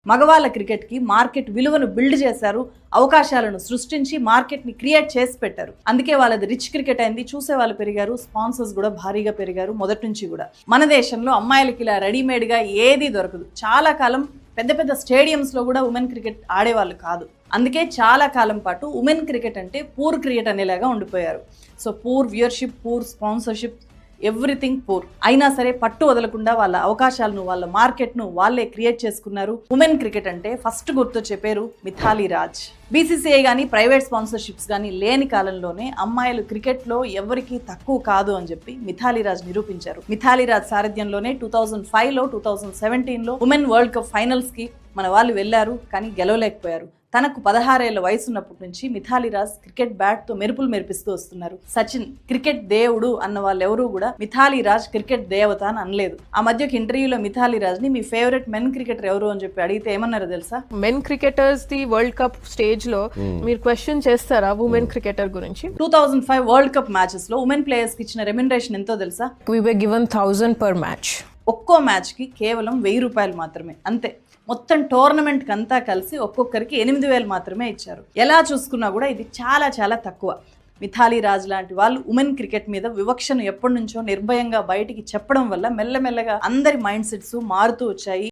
మగవాళ్ళ క్రికెట్కి మార్కెట్ విలువను బిల్డ్ చేశారు, అవకాశాలను సృష్టించి మార్కెట్ని క్రియేట్ చేసి పెట్టారు. అందుకే వాళ్ళది రిచ్ క్రికెట్ అయింది, చూసే వాళ్ళు పెరిగారు, స్పాన్సర్స్ కూడా భారీగా పెరిగారు. మొదటి నుంచి కూడా మన దేశంలో అమ్మాయిలకి ఇలా రెడీమేడ్గా ఏది దొరకదు. చాలా కాలం పెద్ద పెద్ద స్టేడియంస్లో కూడా ఉమెన్ క్రికెట్ ఆడేవాళ్ళు కాదు. అందుకే చాలా కాలం పాటు ఉమెన్ క్రికెట్ అంటే పూర్ క్రికెట్ అనేలాగా ఉండిపోయారు. So poor viewership, poor sponsorship, everything poor. అయినా సరే పట్టు వదలకుండా వాళ్ళ అవకాశాలను, వాళ్ళ మార్కెట్ను వాళ్ళే క్రియేట్ చేసుకున్నారు. ఉమెన్ క్రికెట్ అంటే ఫస్ట్ గుర్తొచ్చే పేరు మిథాలీ రాజ్. బీసీసీఐ కానీ ప్రైవేట్ స్పాన్సర్షిప్స్ కానీ లేని కాలంలోనే అమ్మాయిలు క్రికెట్లో ఎవరికి తక్కువ కాదు అని చెప్పి మిథాలీ రాజ్ నిరూపించారు. మిథాలీ రాజ్ సారథ్యంలోనే 2005లో 2017లో ఉమెన్ వరల్డ్ కప్ ఫైనల్స్ కి మన వాళ్ళు వెళ్లారు, కానీ గెలవలేకపోయారు. తనకు 16 ఏళ్ల వయసు ఉన్నప్పటి నుంచి మిథాలీ రాజ్ క్రికెట్ బ్యాట్ తో మెరుపులు మెరిపిస్తూ వస్తున్నారు. సచిన్ క్రికెట్ దేవుడు అన్న వాళ్ళు ఎవరూ కూడా మిథాలీ రాజ్ క్రికెట్ దేవత అని అనలేదు. ఆ మధ్యకి ఇంటర్వ్యూలో మిథాలీ రాజ్ ని మీ ఫేవరెట్ మెన్ క్రికెటర్ ఎవరు అని చెప్పి అడిగితే ఏమన్నారు తెలుసా? Men cricketers the world cup stage లో మీరు క్వశ్చన్ చేస్తారా ఉమెన్ క్రికెటర్ గురించి? 2005 వరల్డ్ కప్ మ్యాచెస్ లో ఉమెన్ ప్లేయర్స్ కి ఇచ్చిన రెమ్యునరేషన్ ఎంతో తెలుసా? We were given 1000 per match. ఒక్కో మ్యాచ్ కి కేవలం 1000 రూపాయలు మాత్రమే, అంతే. మొత్తం టోర్నమెంట్ కి అంతా కలిసి ఒక్కొక్కరికి 8000 మాత్రమే ఇచ్చారు. ఎలా చూసుకున్నా కూడా ఇది చాలా చాలా తక్కువ. మిథాలీ రాజ్ లాంటి వాళ్ళు ఉమెన్ క్రికెట్ మీద వివక్షను ఎప్పటి నుంచో నిర్భయంగా బయటికి చెప్పడం వల్ల మెల్లమెల్లగా అందరి మైండ్ సెట్స్ మారుతూ వచ్చాయి.